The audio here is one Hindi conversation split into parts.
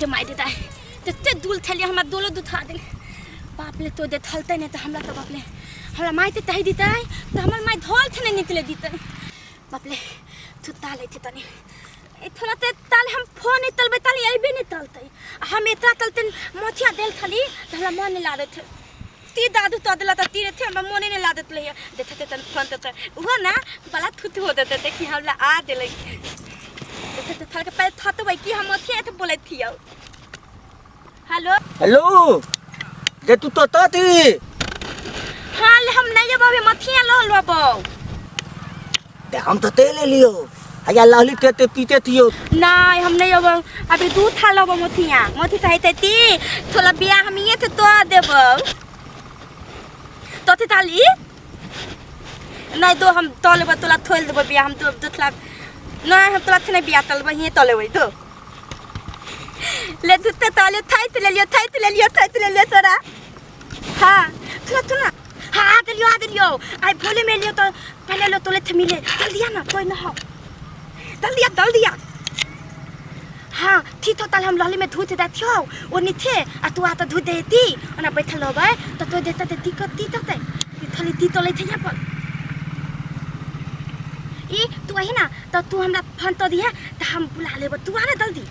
रे माई देता है ते दूल थलिया हमरा दोलो दुथा दे बाप ले तो दे थलते नहीं तो हमरा तो बाप ले हमरा माई ते तही देता है तो हमर माई धोल थे नहीं निकले देता बाप ले तू ताले थे तनी थोड़ा ते ताले हम फोन नहीं तलबे ताले अइबे नहीं तलते हम इतना तलते मोथिया देल थली तो हमरा मन नहीं लादे थे ती दादू तो दिला तो तीरे थे हमरा मन नहीं लादत ले देखते तन फोन तो वो ना बड़ा थुथ हो देते थे कि हमरा आ देले देखते थल के पैर था तो भाई कि हम मोथिया तो बोले थी हेलो हेलो जे तू तो थी हां ले हम नहीं जब मोथिया लो लबो ते हम तो तेले लियो आया लाली ते पीते थियो नहीं हम नहीं अब अभी दूध था लबो मोथिया मोथी थाइते ती थोड़ा बिया हम ये थे तो देबो तो ती ताली नहीं तो हम तोले बतला थोल देबो बिया हम तो दुथला नहीं हम तोला थे बिया तलबो ही तोले वही तो ले दुते तोले थाइते ले लियो तोरा हां थोड़ा हां दे लियो आई भोले में लियो तो पहले लो तोले थे मिले जल्दी आ ना कोई ना हो दल दिया हाँ थी तो ताल हम लॉली में धूत दे थियो वो नीचे आ तू आता धूत देती और ना बैठल होबे तो देता ते ती तते थली ती तो ले थे पर ई तू आई ना तो तू हमरा फोन तो दिया तो हम बुला लेबो तू आ ना जल्दी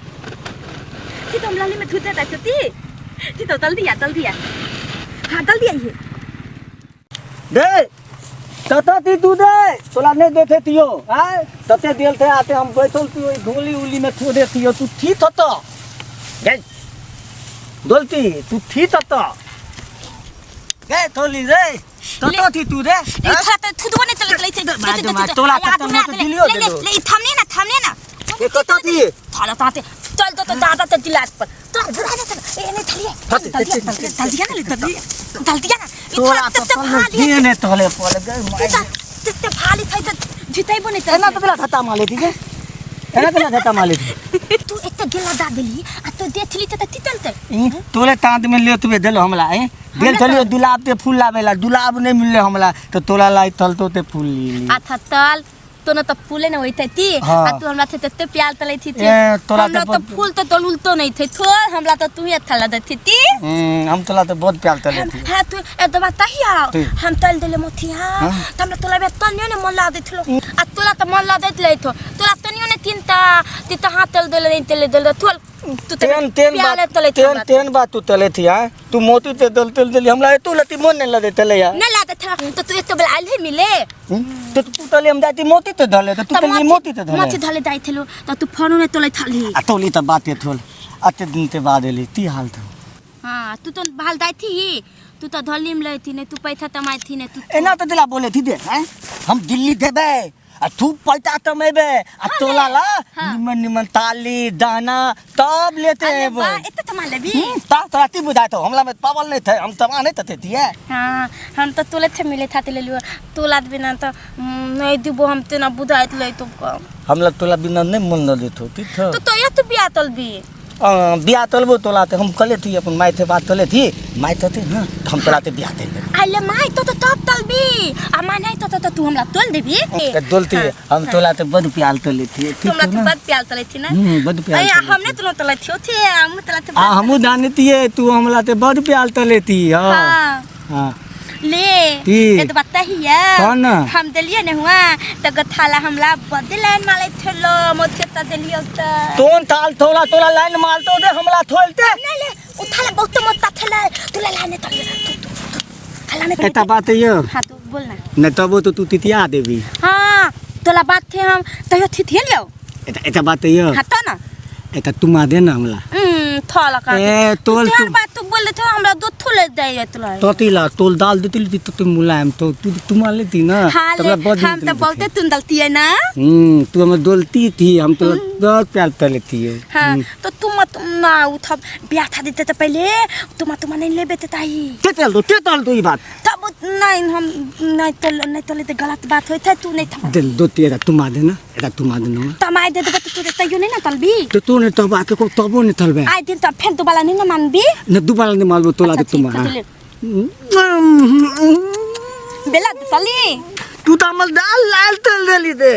थी तो हम लॉली में धूत दे थी तो जल्दी आ हां जल्दी आइए दे तता ती तू दे तोला नहीं देते थियो हैं तते देल थे आते हम बैठल तू ओई ढोली उली में थो दे थियो तू थी तता गई दोलती तू थी तता गई थोली रे तता थी तू रे इथा तो थुदो ने चले थे तोला तता में तो दिलियो दे दो ले थमने ना ये तता थी थाला ताते चल तो दादा ते दिलास पर तो बुला दे ए नहीं थलिए जल्दी ना तोला तो दिए ने तोले पले गई ते फाली थाई त जितै बने त एना तो बेला धता माले थी के एना तो धता माले थी तू एते गेला दा देली आ तो देखली त तितलते तोले तांत में ले तुबे देलो हमला ए देल थलियो दुलाब ते फूल लावेला दुलाब नहीं मिलले हमला तो तोला लाई तल तो ते फूल ली अच्छा तल तो न तो फूले न होई थी हाँ। आ तू हमरा थे तते प्यार तले थी तोला तो फूल तो तलुल तो नहीं थे थो हमरा तो तू ही थला दे थी हम तोला तो बहुत प्यार तले थी हां तू ए दबा तहिया हम तल देले मोथिया हमरा तोला बे तन्यो ने मन ला देथलो आ तोला तो मन ला देथले थो तोला तन्यो ने तीनता हाथ तल देले नहीं तले देले थोल तू तेन बात तू तले थी हां तू मोती ते दल देली हमरा तू लती मन नहीं लदे तले यार नहीं लाते था तो तू तो बला आले मिले तो तू तले हम जाती मोती ते धले तो तू तले मोती ते धले मोती धले दाई थलो तो तू फोन ने तले थाली आ तोली त बाते थोल अते दिन ते बाद एली ती हाल था हां तू तो बाल दाई थी तू तो धली में ले थी ने तू पैसा तमाई थी ने तू एना तो दिला बोले थी दे हैं हम दिल्ली देबे आ तू पैसा तमेबे आ तोला ला निमन ताली दाना तब लेते हैं वो इतना तमा लेबी ता तराती बुझाए तो हमला में पावल नहीं थे हम तमा नहीं तते थी हां हम तो तोले थे मिले था ले लियो तोला बिना तो नहीं दिबो हम ते ना बुझाइत ले तो हमला तोला बिना नहीं मन न देतो ती तो ये तो बिया तलबी बिया तलबो तोला ते हम कले थी अपन माई थे बात तले थी माई तो थे हां हम तोला ते बिया ते आले माई तो तब तलबी आ माई नहीं तो तू हमला तोल देबी दोलती हम तोला ते बड़ प्याल तले थी तुमला तो बड़ प्याल तले थी ना बड़ प्याल हमने तो तले थियो थे हम तले थे आ हम जानती है तू हमला ते बड़ प्याल तले थी हां हां ले ये तो बता ही है कौन हम दलिए ने हुआ तो गथाला हमला बदलाइन माले थलो मोथे त दलियो त तोन थाल थोला तोला लाइन माल तो दे हमला थोलते नहीं ले उठाला बहुत मोटा थला तोला लाने त थला में एता बात ये हां तू बोल ना न तब तो तू तितिया देबी हां तोला बात थे हम तयो थिथिया लियो एता बात ये हां त ना एता तुमा दे ना हमला थला का ए तोल तू बात तू बोले थे हमरा दो थोले दे तोला तोतीला तोल दाल देती तो तुम मुलायम तो तू तुमा लेती ना तबला बहुत हम तो बहुते तुम दलती है ना तू हमें दोलती थी हम तो बहुत प्यार कर लेती है हां तो तुम ना उठब ब्याह था देते तो पहले तुम नहीं लेबे ते ताई चल दो ये बात तब नहीं हम नहीं तो ले तो गलत बात होई था तू नहीं था दिल दो तेरा तुमा देना एटा तुमा देना तमाई दे दे तू देता यो नहीं ना तलबी तो तू ने तब आके को तबो ने तलबे आई दिन तो फिर दोबारा नहीं ना मानबी न दोबारा ने मालबो तोला दे तुमा बेला तली तू तो हमल दाल लाल तल देली दे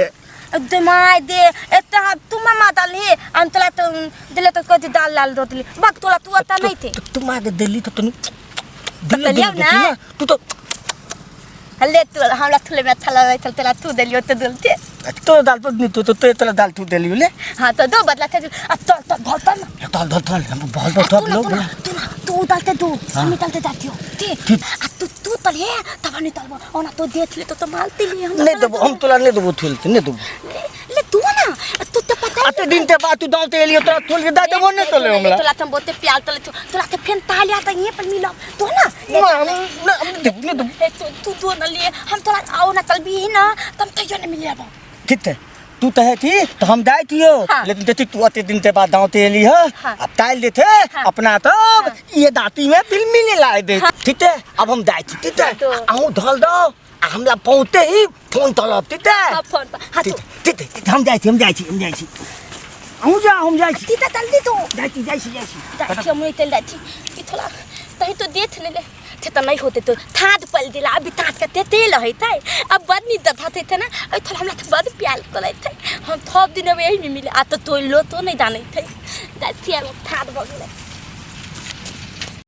दिमाग दे एता तू मामा डाल हे हम तोला तो दिले तो कथि दाल लाल रोतली बाक तोला तू आता नहीं थे तू मार दे दिल्ली तो तू लिया ना तू तो हल्ले तू हमरा थले में अच्छा लगे चल तोला तू दिलियो तो दलते तो दाल तो नहीं तो तेरा दाल तू दिल्ली ले हां तो दो बदला थे अब तो भौतन दाल हम बहुत लोग तू डालते दो हम डालते जाती हो ठीक तू तले तब नहीं तलबो ओना तो देख ले तो मालती ले हम नहीं देबो हम तोला नहीं देबो थुलते नहीं देबो ले तू ना तू तो पता है आते दिन ते बाद तू दाल ते लियो तोला थुल के दा देबो नहीं तले हमला तोला तुम बोते प्याल तले तोला के फेन तालिया त ये पर मिलो तो ना तू तो ना लिए हम तोला आओ ना तलबी ना तुम तो जो नहीं मिलेबो ठीक है तू तो है थी तो हम जाए थियो लेकिन देखी तू आते दिन के बाद दांव ते ली है अब टाइल देते अपना तो ये दाती में बिल मिले लाए दे ठीक है अब हम जाए थी ठीक है आऊं ढल दो हमला पहुंचते ही फोन तलब ठीक है हां फोन पर ठीक है हम जाए थी आऊं जाए थी ठीक है जल्दी तो जाए हम नहीं चल जाती ये थोड़ा तही तो देख ले थे तो नहीं होते तो थाद पल दिला अभी तात का तेल है थे अब बद नहीं दफाते थे ना अरे थोड़ा हमरा तो बद प्याल करे थे हम थोप दिन अब यही नहीं मिले आ तो लो तो नहीं जाने थे जाती है थाद बगले